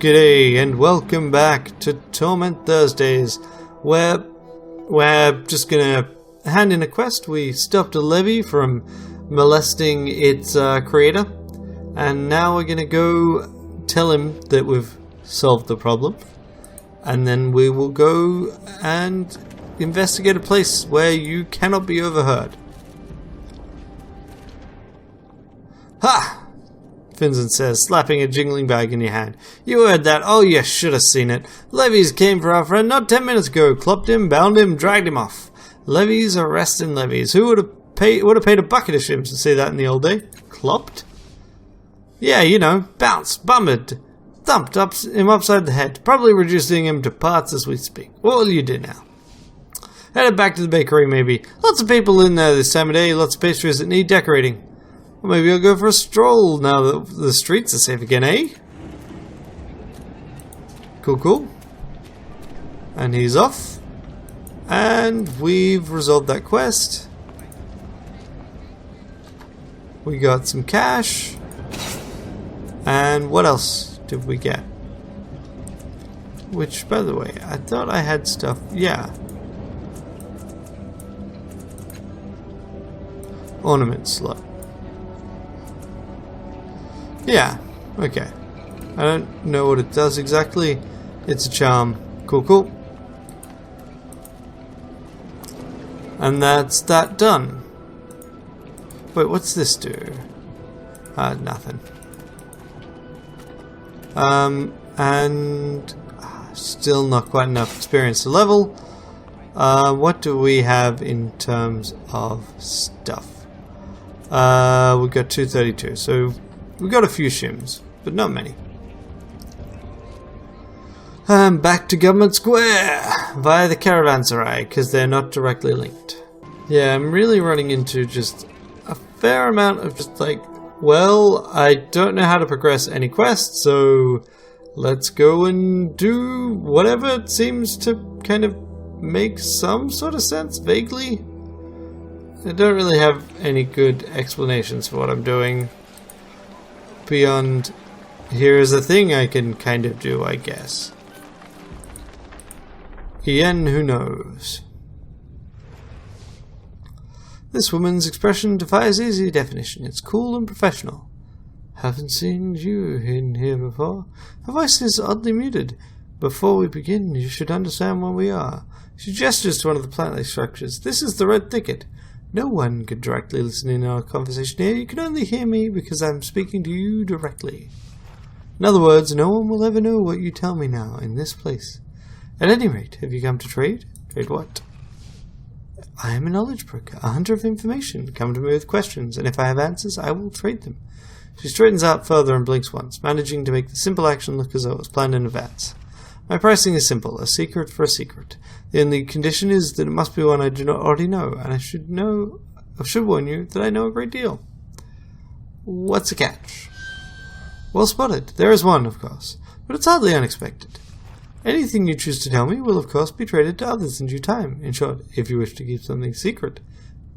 G'day and welcome back to Torment Thursdays, where we're just gonna hand in a quest. We stopped a levy from molesting its creator, and now we're gonna go tell him that we've solved the problem, and then we will go and investigate a place where you cannot be overheard. Ha! Finson says, slapping a jingling bag in your hand. You heard that. Oh, you should have seen it. Levies came for our friend not 10 minutes ago. Clopped him, bound him, dragged him off. Levies arresting levies. Who would have paid a bucket of shims to say that in the old day? Clopped? Yeah, you know, bounced, bummed, thumped him upside the head, probably reducing him to parts as we speak. What will you do now? Headed back to the bakery, maybe. Lots of people in there this time of day, lots of pastries that need decorating. Or maybe I'll go for a stroll now that the streets are safe again, eh? Cool. And he's off. And we've resolved that quest. We got some cash. And what else did we get? Which, by the way, I thought I had stuff. Yeah. Ornament slot. Yeah, okay. I don't know what it does exactly. It's a charm. Cool. And that's that done. Wait, what's this do? Nothing. And still not quite enough experience to level. What do we have in terms of stuff? We've got 232, so we got a few shims, but not many. Back to Government Square via the caravanserai, because they're not directly linked. Yeah, I'm really running into just a fair amount of just like, well, I don't know how to progress any quests, so let's go and do whatever seems to kind of make some sort of sense, vaguely. I don't really have any good explanations for what I'm doing. Beyond, here's a thing I can kind of do, I guess. Ian, who knows? This woman's expression defies easy definition. It's cool and professional. Haven't seen you in here before. Her voice is oddly muted. Before we begin, you should understand where we are. She gestures to one of the plant-like structures. This is the Red Thicket. No one could directly listen in our conversation here. You can only hear me because I'm speaking to you directly. In other words, no one will ever know what you tell me now in this place. At any rate, have you come to trade? Trade what? I am a knowledge broker, a hunter of information. Come to me with questions, and if I have answers, I will trade them. She straightens out further and blinks once, managing to make the simple action look as though it was planned in advance. My pricing is simple, a secret for a secret. The only condition is that it must be one I do not already know, and I should warn you that I know a great deal. What's the catch? Well spotted. There is one, of course, but it's hardly unexpected. Anything you choose to tell me will, of course, be traded to others in due time. In short, if you wish to keep something secret,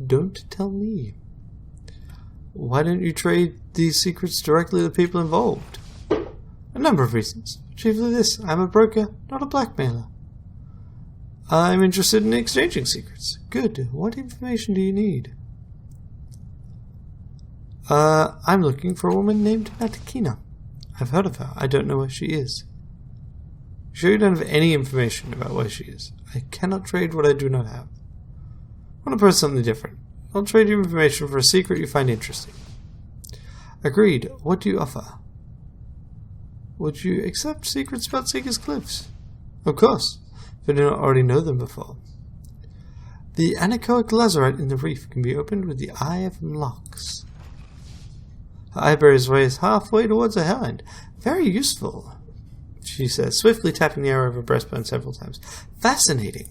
don't tell me. Why don't you trade these secrets directly to the people involved? A number of reasons. Chiefly this, I'm a broker, not a blackmailer. I'm interested in exchanging secrets. Good. What information do you need? I'm looking for a woman named Matakina. I've heard of her. I don't know where she is. You sure you don't have any information about where she is? I cannot trade what I do not have. I want to propose something different. I'll trade you information for a secret you find interesting. Agreed. What do you offer? Would you accept secrets about Seeker's Cliffs? Of course, if I do not already know them before. The anechoic lazarite in the reef can be opened with the Eye of Mlox. Her eyebrows raised halfway towards her hand. Very useful, she says, swiftly tapping the arrow of her breastbone several times. Fascinating.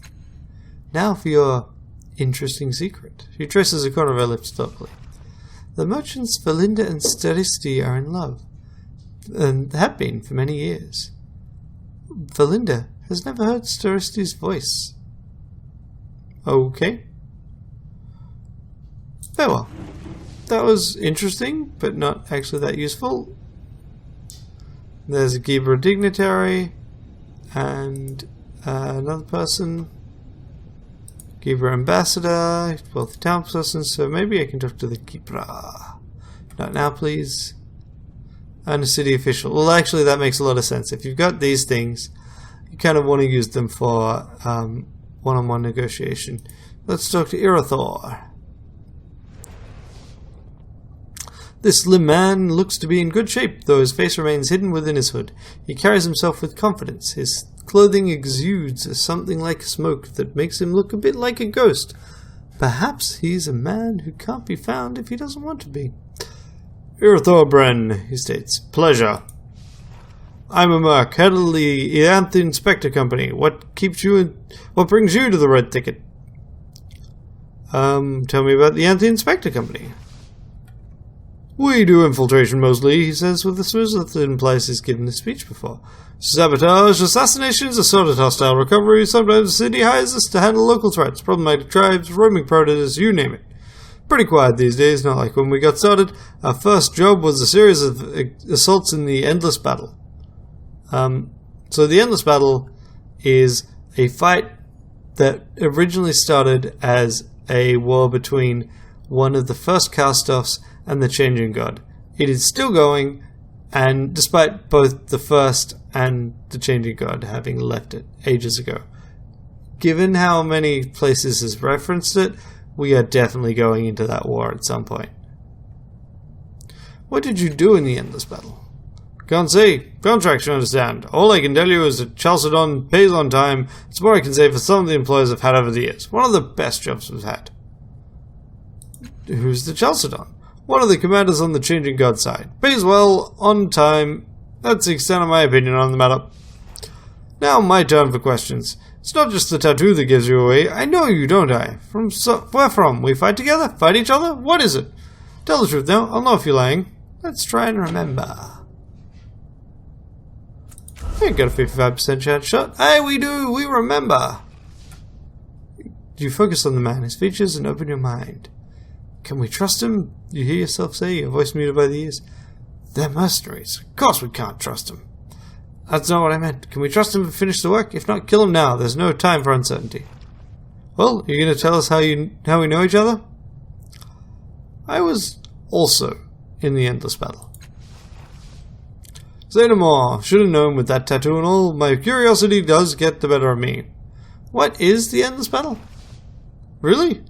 Now for your interesting secret. She traces a corner of her lips thoughtfully. The merchants Valinda and Steristi are in love, and have been for many years. Valinda has never heard Steristi's voice. Okay. Very well. That was interesting, but not actually that useful. There's a Gebra dignitary and another person. Gebra ambassador, both town persons, so maybe I can talk to the Gebra. Not now, please. And a city official. Well, actually, that makes a lot of sense. If you've got these things, you kind of want to use them for one-on-one negotiation. Let's talk to Irathor. This slim man looks to be in good shape, though his face remains hidden within his hood. He carries himself with confidence. His clothing exudes something like smoke that makes him look a bit like a ghost. Perhaps he's a man who can't be found if he doesn't want to be. Irathor Bren, he states. Pleasure. I'm a merc, head of the Eanthian Spectre Company. What brings you to the Red Ticket? Tell me about the Eanthian Spectre Company. We do infiltration mostly, he says with a smoothness that implies he's given a speech before. Sabotage, assassinations, assorted hostile recovery. Sometimes the city hires us to handle local threats, problematic tribes, roaming predators, you name it. Pretty quiet these days, not like when we got started. Our first job was a series of assaults in the Endless Battle. So the Endless Battle is a fight that originally started as a war between one of the first cast-offs and the Changing God. It is still going, and despite both the first and the Changing God having left it ages ago. Given how many places has referenced it, we are definitely going into that war at some point. What did you do in the Endless Battle? Can't say. Contracts, you understand. All I can tell you is that Chalcedon pays on time. It's more I can say for some of the employees I've had over the years. One of the best jobs we've had. Who's the Chalcedon? One of the commanders on the Changing God side. Pays well, on time. That's the extent of my opinion on the matter. Now my turn for questions. It's not just the tattoo that gives you away. I know you, don't I? Where from? We fight together? Fight each other? What is it? Tell the truth now. I'll know if you're lying. Let's try and remember. I got a 55% chance shot. Hey, we do. We remember. You focus on the man, his features, and open your mind. Can we trust him? You hear yourself say, your voice muted by the ears. They're mercenaries. Of course we can't trust them. That's not what I meant. Can we trust him to finish the work? If not, kill him now. There's no time for uncertainty. Well, you're going to tell us how we know each other? I was also in the Endless Battle. Say no more. Should have known with that tattoo and all. My curiosity does get the better of me. What is the Endless Battle? Really?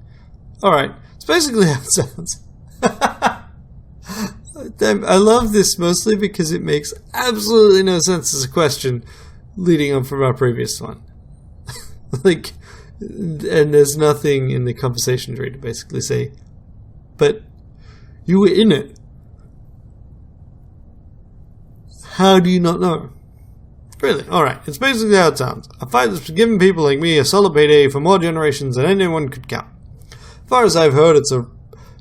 Alright. It's basically how it sounds. I love this mostly because it makes absolutely no sense as a question leading on from our previous one. And there's nothing in the conversation tree to basically say, but you were in it. How do you not know? Really? Alright, it's basically how it sounds. A fight that's given people like me a solid payday for more generations than anyone could count. As far as I've heard, it's a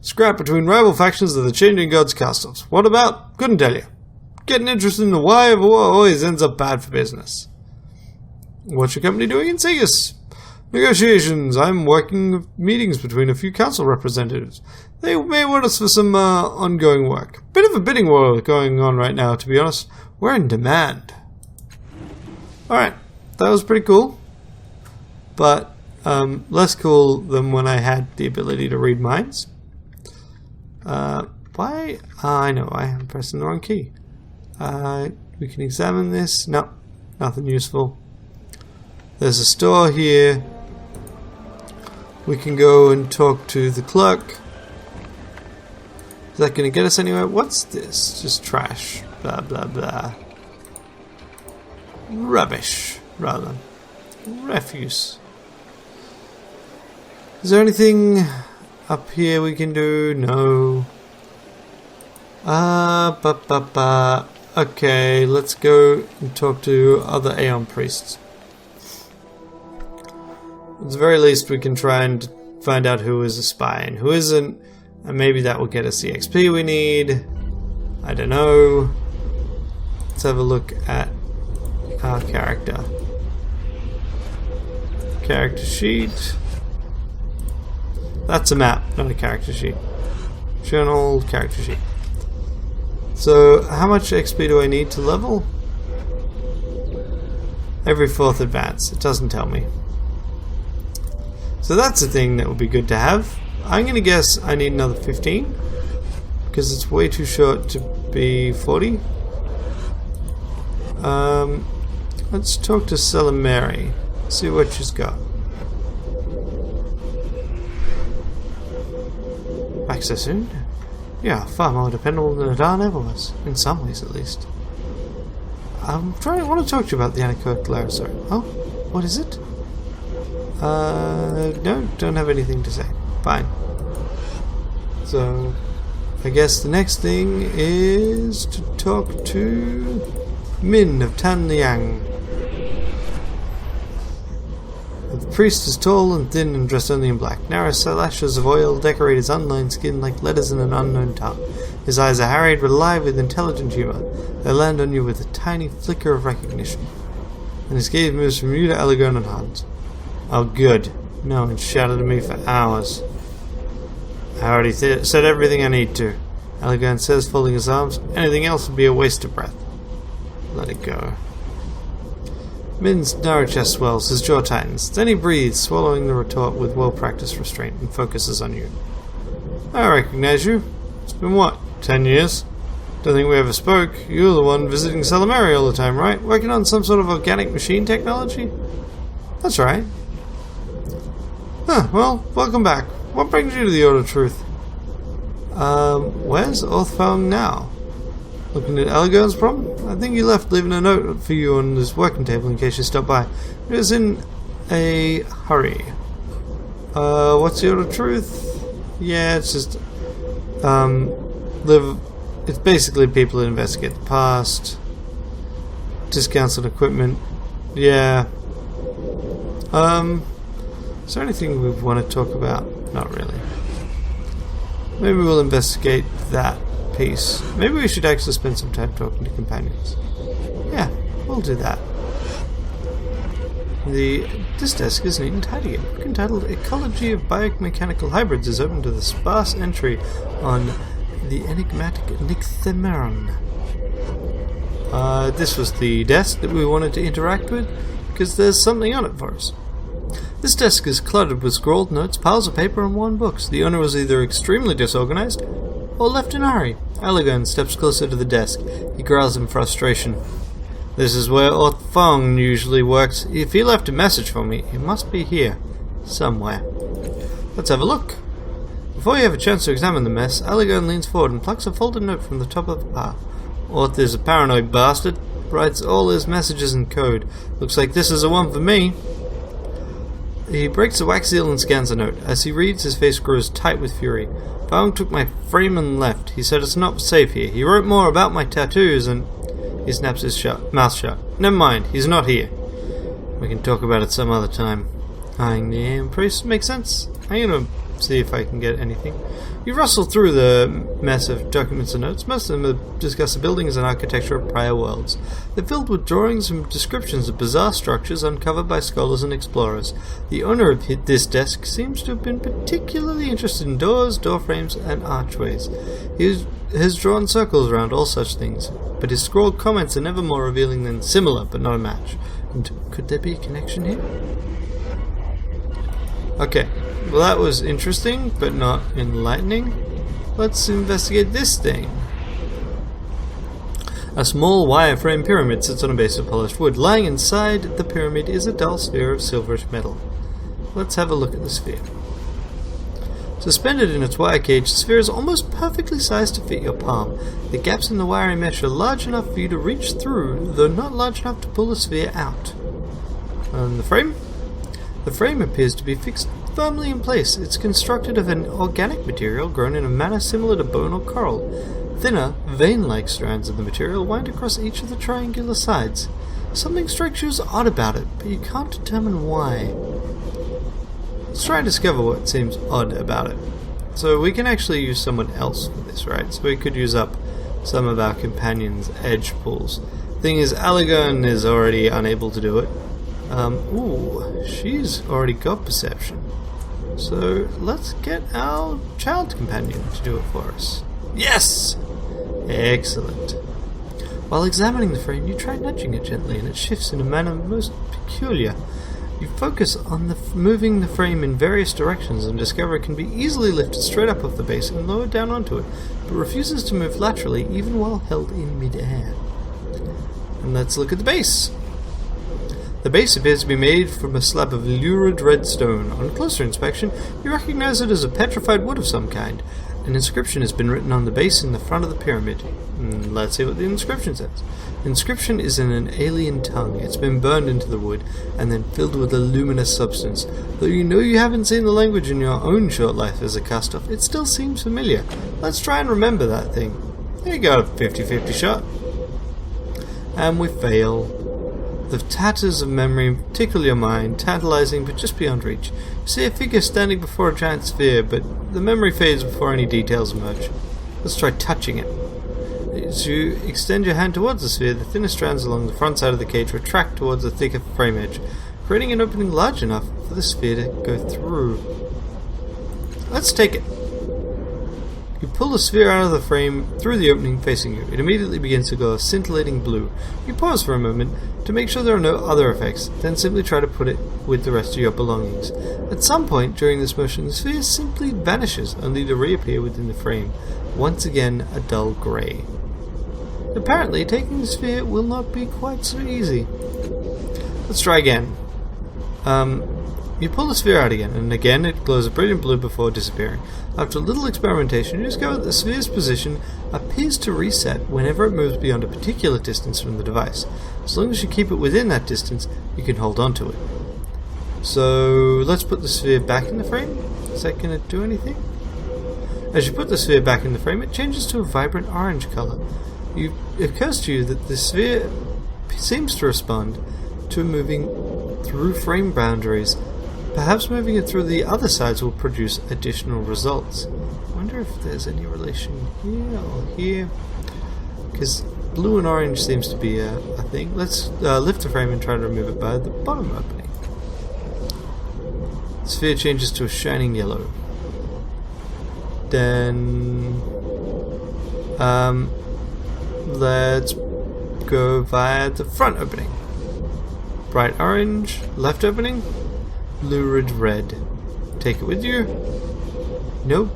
scrap between rival factions of the Changing Gods cast-offs. What about? Couldn't tell you. Getting interested in the why of a war always ends up bad for business. What's your company doing in Segas? Negotiations. I'm working meetings between a few council representatives. They may want us for some ongoing work. Bit of a bidding war going on right now, to be honest. We're in demand. Alright, that was pretty cool. But less cool than when I had the ability to read minds. Why? I know, I am pressing the wrong key. We can examine this. No, nothing useful. There's a store here. We can go and talk to the clerk. Is that going to get us anywhere? What's this? Just trash. Blah, blah, blah. Rubbish, rather. Refuse. Is there anything up here we can do? No. Okay, let's go and talk to other Aeon priests. At the very least, we can try and find out who is a spy and who isn't, and maybe that will get us the XP we need. I don't know. Let's have a look at our character. Character sheet. That's a map, not a character sheet. Journal, character sheet. So, how much XP do I need to level? Every 4th advance. It doesn't tell me. So that's a thing that would be good to have. I'm going to guess I need another 15. Because it's way too short to be 40. Let's talk to Selimari. See what she's got. Back so soon? Yeah, far more dependable than Rhin ever was. In some ways, at least. I want to talk to you about the Ranneko Laboratory. Oh, what is it? No, don't have anything to say. Fine. So, I guess the next thing is to talk to Min of Tanliang. The priest is tall and thin and dressed only in black. Narrow slashes of oil decorate his unlined skin like letters in an unknown tongue. His eyes are harried but alive with intelligent humor. They land on you with a tiny flicker of recognition. And his gaze moves from you to Aligon and Hans. Oh good. No one shouted at me for hours. I already said everything I need to. Aligon says, folding his arms. Anything else would be a waste of breath. Let it go. Min's narrow chest swells, his jaw tightens. Then he breathes, swallowing the retort with well-practiced restraint, and focuses on you. I recognize you. It's been what, 10 years? Don't think we ever spoke. You're the one visiting Selimari all the time, right? Working on some sort of organic machine technology? That's right. Huh, well, welcome back. What brings you to the Order of Truth? Where's Orthfang now? Looking at Aligon's problem? I think he left leaving a note for you on his working table in case you stop by. He was in a hurry. What's the Order of Truth? Yeah, it's just, it's basically people that investigate the past. Discounts on equipment. Yeah. Is there anything we want to talk about? Not really. Maybe we'll investigate that piece. Maybe we should actually spend some time talking to companions. Yeah, we'll do that. This desk is neat and tidy. A book entitled Ecology of Biomechanical Hybrids is open to the sparse entry on the enigmatic Nycthemeron. This was the desk that we wanted to interact with, because there's something on it for us. This desk is cluttered with scrawled notes, piles of paper, and worn books. The owner was either extremely disorganized or left in a hurry. Aligon steps closer to the desk. He growls in frustration. This is where Orthfang usually works. If he left a message for me, it must be here. Somewhere. Let's have a look. Before you have a chance to examine the mess, Aligon leans forward and plucks a folded note from the top of the pile. Orth is a paranoid bastard. Writes all his messages in code. Looks like this is the one for me. He breaks the wax seal and scans the note. As he reads, his face grows tight with fury. Fang took my frame and left. He said it's not safe here. He wrote more about my tattoos and... He snaps his mouth shut. Never mind, he's not here. We can talk about it some other time. Eyeing the AM priest makes sense. I'm gonna see if I can get anything. You rustle through the mess of documents and notes. Most of them discuss the buildings and architecture of prior worlds. They're filled with drawings and descriptions of bizarre structures uncovered by scholars and explorers. The owner of this desk seems to have been particularly interested in doors, door frames, and archways. He has drawn circles around all such things, but his scrawled comments are never more revealing than similar, but not a match. And could there be a connection here? Okay. Well, that was interesting, but not enlightening. Let's investigate this thing. A small wireframe pyramid sits on a base of polished wood. Lying inside the pyramid is a dull sphere of silverish metal. Let's have a look at the sphere. Suspended in its wire cage, the sphere is almost perfectly sized to fit your palm. The gaps in the wiring mesh are large enough for you to reach through, though not large enough to pull the sphere out. And the frame? The frame appears to be fixed firmly in place. It's constructed of an organic material grown in a manner similar to bone or coral. Thinner, vein-like strands of the material wind across each of the triangular sides. Something strikes you as odd about it, but you can't determine why. Let's try and discover what seems odd about it. So we can actually use someone else for this, right? So we could use up some of our companions' edge pulls. Thing is, Aligon is already unable to do it. Ooh, she's already got perception. So let's get our child companion to do it for us. Yes! Excellent. While examining the frame, you try nudging it gently, and it shifts in a manner most peculiar. You focus on moving the frame in various directions and discover it can be easily lifted straight up off the base and lowered down onto it, but refuses to move laterally even while held in mid-air. And let's look at the base. The base appears to be made from a slab of lurid red stone. On closer inspection, you recognize it as a petrified wood of some kind. An inscription has been written on the base in the front of the pyramid. Let's see what the inscription says. The inscription is in an alien tongue. It's been burned into the wood and then filled with a luminous substance. Though you know you haven't seen the language in your own short life as a cast-off, it still seems familiar. Let's try and remember that thing. There you go, a 50-50 shot. And we fail. The tatters of memory tickle your mind, tantalizing but just beyond reach. You see a figure standing before a giant sphere, but the memory fades before any details emerge. Let's try touching it. As you extend your hand towards the sphere, the thinner strands along the front side of the cage retract towards the thicker frame edge, creating an opening large enough for the sphere to go through. Let's take it. You pull the sphere out of the frame through the opening facing you. It immediately begins to glow a scintillating blue. You pause for a moment to make sure there are no other effects, then simply try to put it with the rest of your belongings. At some point during this motion, the sphere simply vanishes, only to reappear within the frame, once again a dull grey. Apparently, taking the sphere will not be quite so easy. Let's try again. You pull the sphere out again, and again it glows a brilliant blue before disappearing. After a little experimentation, you discover that the sphere's position appears to reset whenever it moves beyond a particular distance from the device. As long as you keep it within that distance, you can hold on to it. So, let's put the sphere back in the frame. Is that going to do anything? As you put the sphere back in the frame, it changes to a vibrant orange colour. It occurs to you that the sphere seems to respond to moving through frame boundaries. Perhaps moving it through the other sides will produce additional results. I wonder if there's any relation here or here. Because blue and orange seems to be a thing. Let's lift the frame and try to remove it by the bottom opening. The sphere changes to a shining yellow. Then let's go via the front opening. Bright orange, left opening. Lurid red. Take it with you. Nope.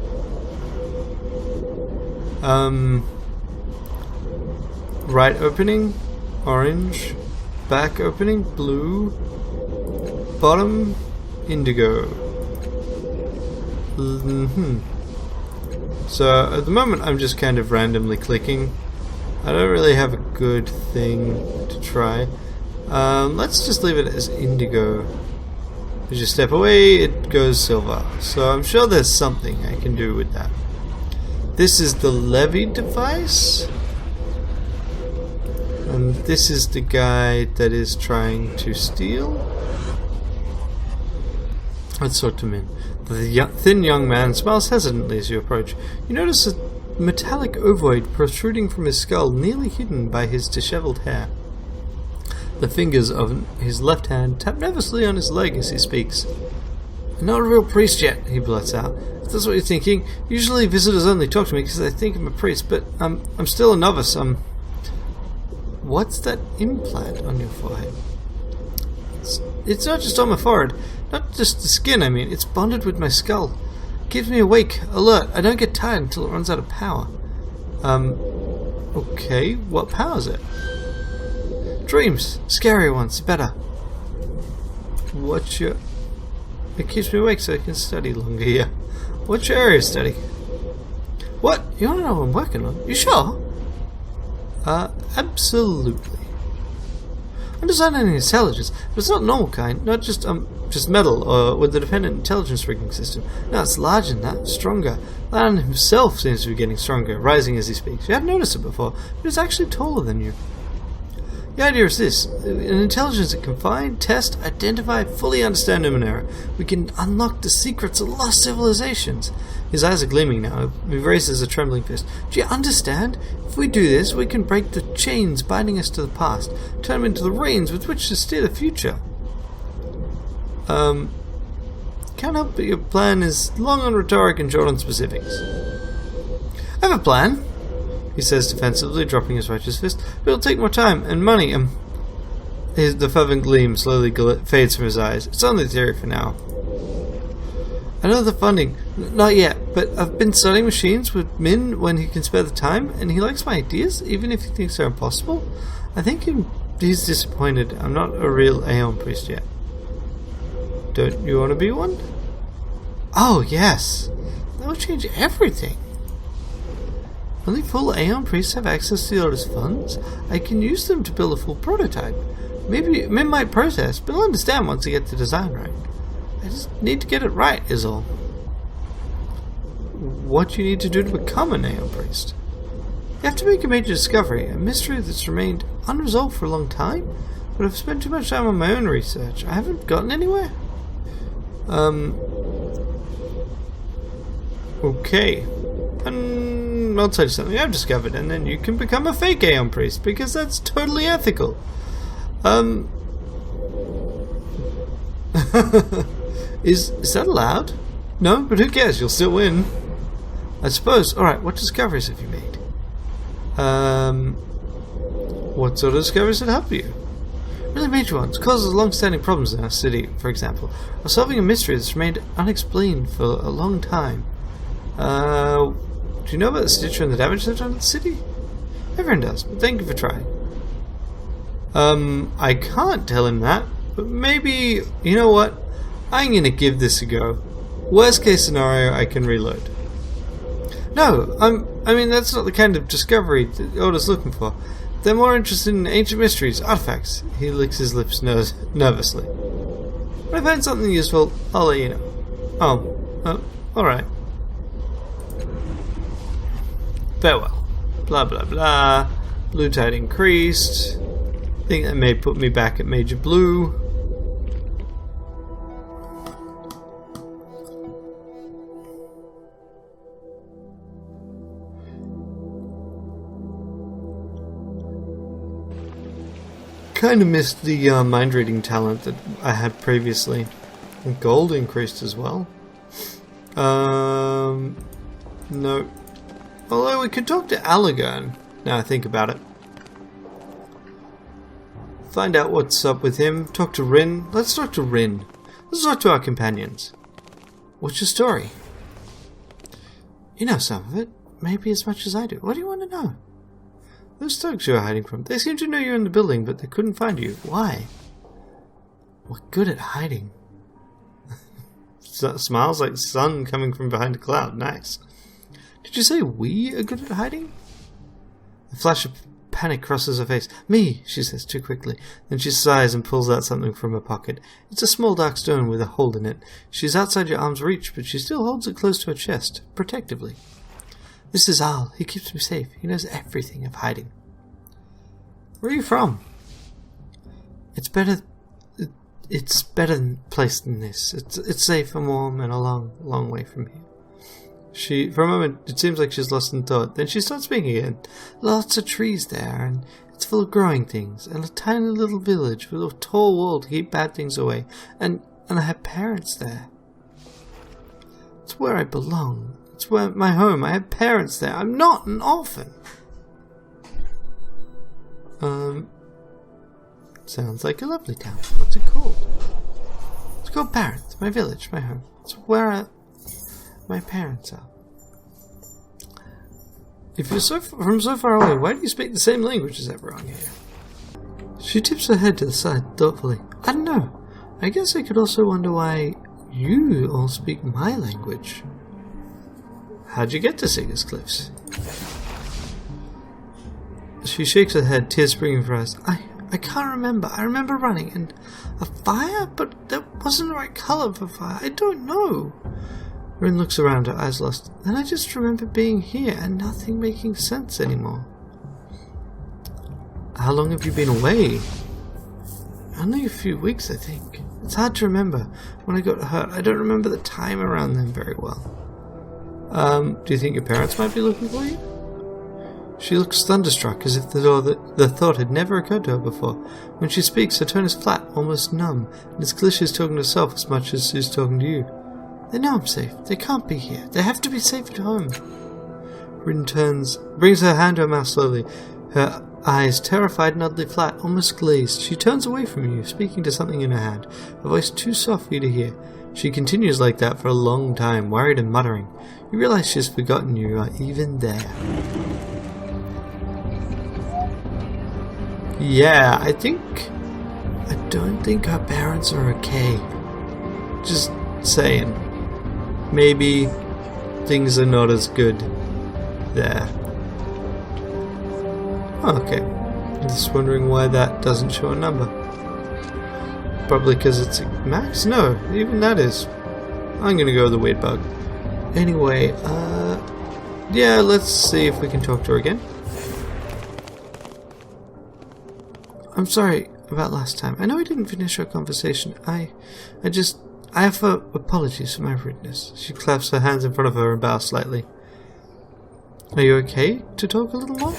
Right opening, orange. Back opening, blue. Bottom, indigo. So at the moment I'm just kind of randomly clicking. I don't really have a good thing to try. Let's just leave it as indigo. As you step away, it goes silver. So I'm sure there's something I can do with that. This is the levy device. And this is the guy that is trying to steal. Let's sort him in. The thin young man smiles hesitantly as you approach. You notice a metallic ovoid protruding from his skull, nearly hidden by his disheveled hair. The fingers of his left hand tap nervously on his leg as he speaks. "I'm not a real priest yet," he blurts out. "If that's what you're thinking, usually visitors only talk to me because they think I'm a priest, but I'm still a novice. What's that implant on your forehead?" It's not just on my forehead, not just the skin, I mean, it's bonded with my skull. It keeps me awake, alert. I don't get tired until it runs out of power. Okay, what powers it? Dreams, scary ones, better. What's your... It keeps me awake so I can study longer, yeah. What's your area of study? What? You want to know what I'm working on? You sure? Absolutely. I'm designing intelligence, but it's not normal kind, not just metal or with the dependent intelligence rigging system. No, it's larger than that, stronger. Lan himself seems to be getting stronger, rising as he speaks. You hadn't noticed it before, but it's actually taller than you. The idea is this: an intelligence that can find, test, identify, fully understand Numenera. We can unlock the secrets of lost civilizations. His eyes are gleaming now. He raises a trembling fist. Do you understand? If we do this, we can break the chains binding us to the past, turn them into the reins with which to steer the future. Can't help but your plan is long on rhetoric and short on specifics. I have a plan. he says defensively, dropping his righteous fist. But it'll take more time and money. The fervent gleam slowly fades from his eyes. It's only theory for now. I know the funding. Not yet, but I've been studying machines with Min when he can spare the time, and he likes my ideas, even if he thinks they're impossible. I think he's disappointed. I'm not a real Aeon priest yet. Don't you want to be one? Oh, yes. That would change everything. Only full Aeon priests have access to the Order's funds. I can use them to build a full prototype. Maybe Min might protest, but he'll understand once I get the design right. I just need to get it right, is all. What do you need to do to become an Aeon priest? You have to make a major discovery, a mystery that's remained unresolved for a long time, but I've spent too much time on my own research. I haven't gotten anywhere. Okay. And I'll tell you something I've discovered, and then you can become a fake Aeon priest, because that's totally ethical. Is that allowed? No, but who cares? You'll still win. I suppose. Alright, what discoveries have you made? What sort of discoveries that help you? Really major ones. Causes long-standing problems in our city, for example. Or solving a mystery that's remained unexplained for a long time. Do you know about the Stitcher and the damage they've done to the city? Everyone does, but thank you for trying. I can't tell him that, but maybe, you know what? I'm gonna give this a go. Worst case scenario, I can reload. No, I mean, that's not the kind of discovery the Order's looking for. They're more interested in ancient mysteries, artifacts. He licks his lips nervously. When I find something useful, I'll let you know. Oh, alright. Farewell. Blah blah blah. Blue tide increased. Think that may put me back at Major Blue. Kind of missed the mind reading talent that I had previously. And gold increased as well. No. Although we could talk to Allergan, now I think about it. Find out what's up with him. Talk to Rhin. Let's talk to Rhin. Let's talk to our companions. What's your story? You know some of it. Maybe as much as I do. What do you want to know? Those thugs you are hiding from. They seem to know you're in the building, but they couldn't find you. Why? We're good at hiding. Smiles like the sun coming from behind a cloud. Nice. Did you say we are good at hiding? A flash of panic crosses her face. Me, she says too quickly. Then she sighs and pulls out something from her pocket. It's a small dark stone with a hole in it. She's outside your arm's reach, but she still holds it close to her chest, protectively. This is Al. He keeps me safe. He knows everything of hiding. Where are you from? It's better place than this. It's safe and warm and a long way from here. For a moment, it seems like she's lost in thought. Then she starts speaking again. Lots of trees there, and it's full of growing things, and a tiny little village with a tall wall to keep bad things away. And I have parents there. It's where I belong. It's where my home. I have parents there. I'm not an orphan. Sounds like a lovely town. What's it called? It's called Parenth. My village, my home. It's where my parents are. If you're from so far away, why do you speak the same language as everyone here? She tips her head to the side thoughtfully. I don't know. I guess I could also wonder why you all speak my language. How'd you get to Seeger's Cliffs? She shakes her head, tears springing from her eyes. I can't remember. I remember running and a fire, but that wasn't the right colour for fire. I don't know. Rhin looks around, her eyes lost. Then I just remember being here and nothing making sense anymore. How long have you been away? Only a few weeks, I think. It's hard to remember. When I got hurt, I don't remember the time around them very well. Do you think your parents might be looking for you? She looks thunderstruck, as if the thought had never occurred to her before. When she speaks, her tone is flat, almost numb, and it's clear she's talking to herself as much as she's talking to you. They know I'm safe. They can't be here. They have to be safe at home. Rhin brings her hand to her mouth slowly. Her eyes, terrified and oddly flat, almost glazed. She turns away from you, speaking to something in her hand, a voice too soft for you to hear. She continues like that for a long time, worried and muttering. You realize she's forgotten you are even there. Yeah, I don't think her parents are okay. Just saying. Maybe things are not as good there. Oh, okay. I'm just wondering why that doesn't show a number. Probably because it's max? No, even that is. I'm gonna go with the weird bug. Anyway, yeah, let's see if we can talk to her again. I'm sorry about last time. I know I didn't finish our conversation. I offer apologies for my rudeness. She claps her hands in front of her and bows slightly. Are you okay to talk a little more?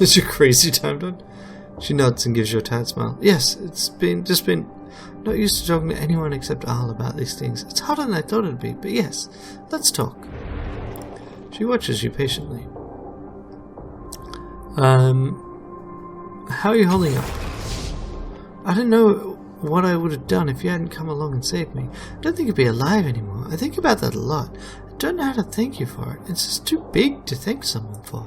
Is your crazy time done? She nods and gives you a tired smile. Yes, it's been not used to talking to anyone except Al about these things. It's harder than I thought it'd be, but yes, let's talk. She watches you patiently. How are you holding up? I don't know what I would have done if you hadn't come along and saved me. I don't think you'd be alive anymore. I think about that a lot. I don't know how to thank you for it. It's just too big to thank someone for.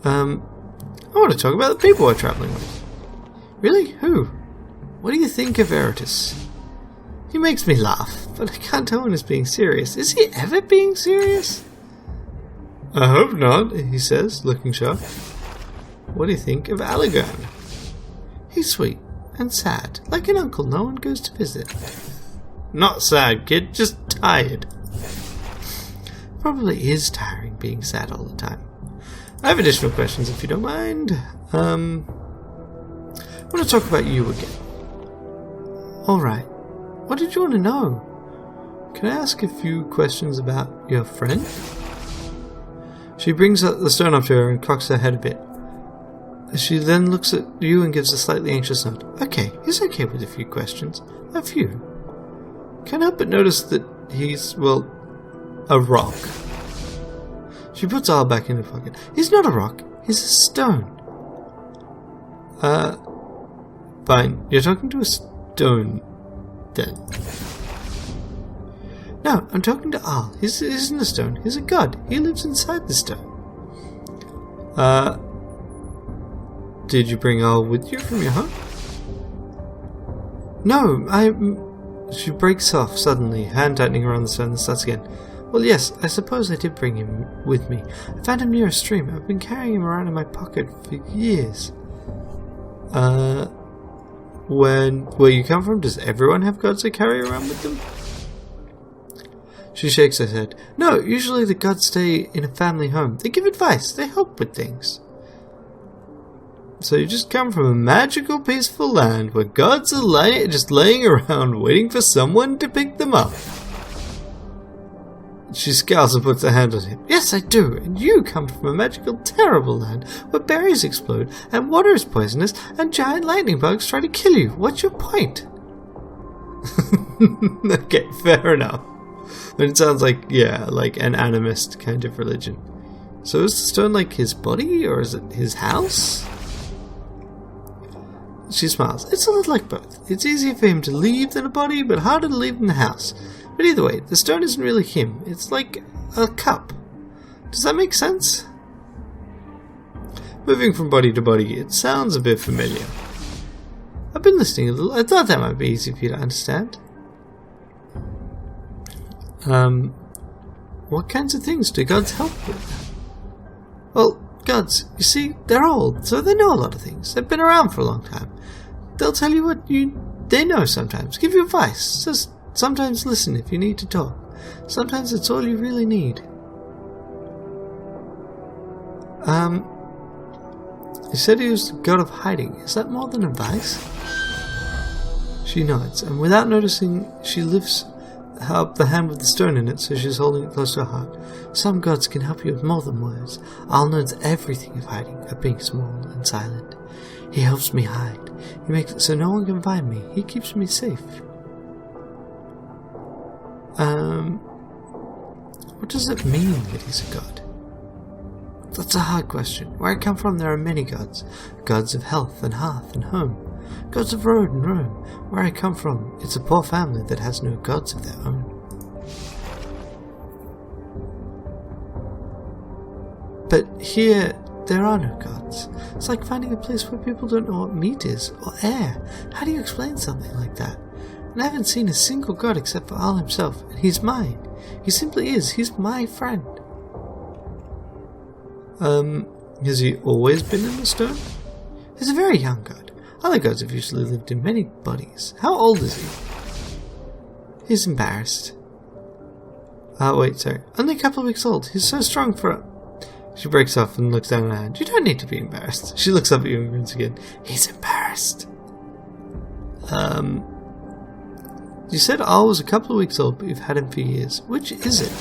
I want to talk about the people we're traveling with. Really? Who? What do you think of Veritas? He makes me laugh, but I can't tell when he's being serious. Is he ever being serious? I hope not, he says, looking shocked. What do you think of Allegan? He's sweet and sad, like an uncle no one goes to visit. Not sad, kid, just tired. Probably is tiring being sad all the time. I have additional questions if you don't mind. I want to talk about you again. Alright. What did you want to know? Can I ask a few questions about your friend? She brings the stone up to her and cocks her head a bit. She then looks at you and gives a slightly anxious nod. Okay, he's okay with a few questions. A few. Can't help but notice that he's, well, a rock. She puts Al back in her pocket. He's not a rock, he's a stone. Fine. You're talking to a stone, then. No, I'm talking to Al. He isn't a stone, he's a god. He lives inside the stone. Did you bring Al with you from your home? No, She breaks off suddenly, hand tightening around the stone, and starts again. Well, yes, I suppose I did bring him with me. I found him near a stream. I've been carrying him around in my pocket for years. Where you come from, does everyone have gods they carry around with them? She shakes her head. No, usually the gods stay in a family home. They give advice. They help with things. So you just come from a magical, peaceful land where gods are just laying around waiting for someone to pick them up. She scowls and puts her hand on him. Yes, I do. And you come from a magical, terrible land where berries explode and water is poisonous and giant lightning bugs try to kill you. What's your point? Okay, fair enough. But it sounds like, yeah, like an animist kind of religion. So is the stone like his body or is it his house? She smiles. It's a little like both. It's easier for him to leave than a body, but harder to leave than the house. But either way, the stone isn't really him. It's like a cup. Does that make sense? Moving from body to body, it sounds a bit familiar. I've been listening a little. I thought that might be easy for you to understand. What kinds of things do gods help with? Well, gods, you see, they're old, so they know a lot of things. They've been around for a long time. They'll tell you what they know sometimes, give you advice, just sometimes listen if you need to talk. Sometimes it's all you really need. You said he was the god of hiding. Is that more than advice? She nods, and without noticing, she lifts up the hand with the stone in it, so she's holding it close to her heart. Some gods can help you with more than words. Al knows everything of hiding, of being small and silent. He helps me hide. He makes it so no one can find me. He keeps me safe. What does it mean that he's a god? That's a hard question. Where I come from, there are many gods. Gods of health and hearth and home. Gods of road and room. Where I come from, it's a poor family that has no gods of their own. But here, there are no gods. It's like finding a place where people don't know what meat is, or air. How do you explain something like that? And I haven't seen a single god except for Al himself, and he's mine. He simply is. He's my friend. Has he always been in the stone? He's a very young god. Other gods have usually lived in many bodies. How old is he? He's embarrassed. Wait, sorry. Only a couple of weeks old. He's so strong for... She breaks off and looks down at her hand. You don't need to be embarrassed. She looks up at you and grins again. He's embarrassed. You said Al was a couple of weeks old, but you've had him for years. Which is it?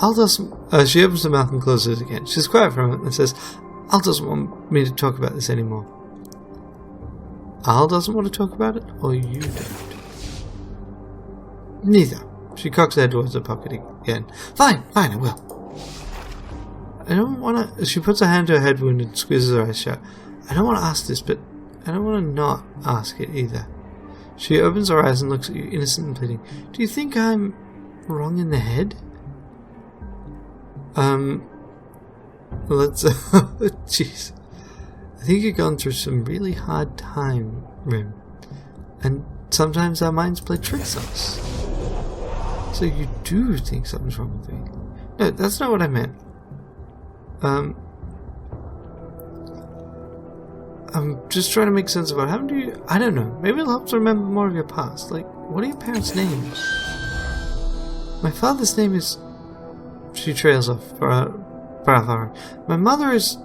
Al doesn't... she opens her mouth and closes it again. She's quiet for a moment and says, Al doesn't want me to talk about this anymore. Al doesn't want to talk about it, or you don't? Neither. She cocks her head towards her pocket again. Fine, I will. I don't want to... She puts her hand to her head wound and squeezes her eyes shut. I don't want to ask this, but I don't want to not ask it either. She opens her eyes and looks at you, innocent and pleading. Do you think I'm wrong in the head? Let's... Jeez. I think you've gone through some really hard time, Rhin. And sometimes our minds play tricks on us. So you do think something's wrong with me? No, that's not what I meant. I'm just trying to make sense of what happened to you. I don't know. Maybe it'll help to remember more of your past. Like, what are your parents' names? My father's name is... She trails off. My mother is...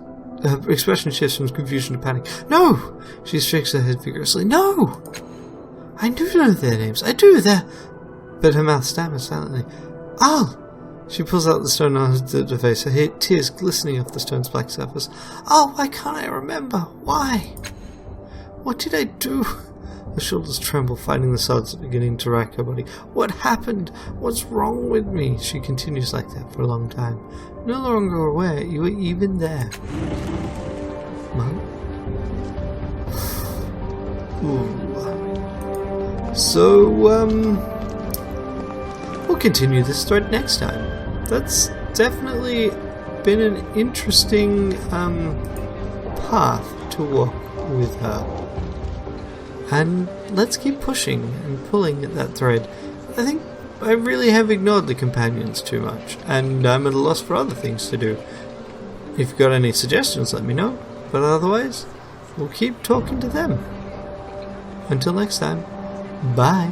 Her expression shifts from confusion to panic. No! She shakes her head vigorously. No! I do know their names. I do. But her mouth stammers silently. Al! She pulls out the stone on her face, her tears glistening off the stone's black surface. Oh, why can't I remember? Why? What did I do? Her shoulders tremble, fighting the sobs beginning to rack her body. What happened? What's wrong with me? She continues like that for a long time. No longer aware you were even there. Mom? Ooh. So, we'll continue this thread next time. That's definitely been an interesting path to walk with her. And let's keep pushing and pulling at that thread. I think I really have ignored the companions too much, and I'm at a loss for other things to do. If you've got any suggestions, let me know. But otherwise, we'll keep talking to them. Until next time, bye.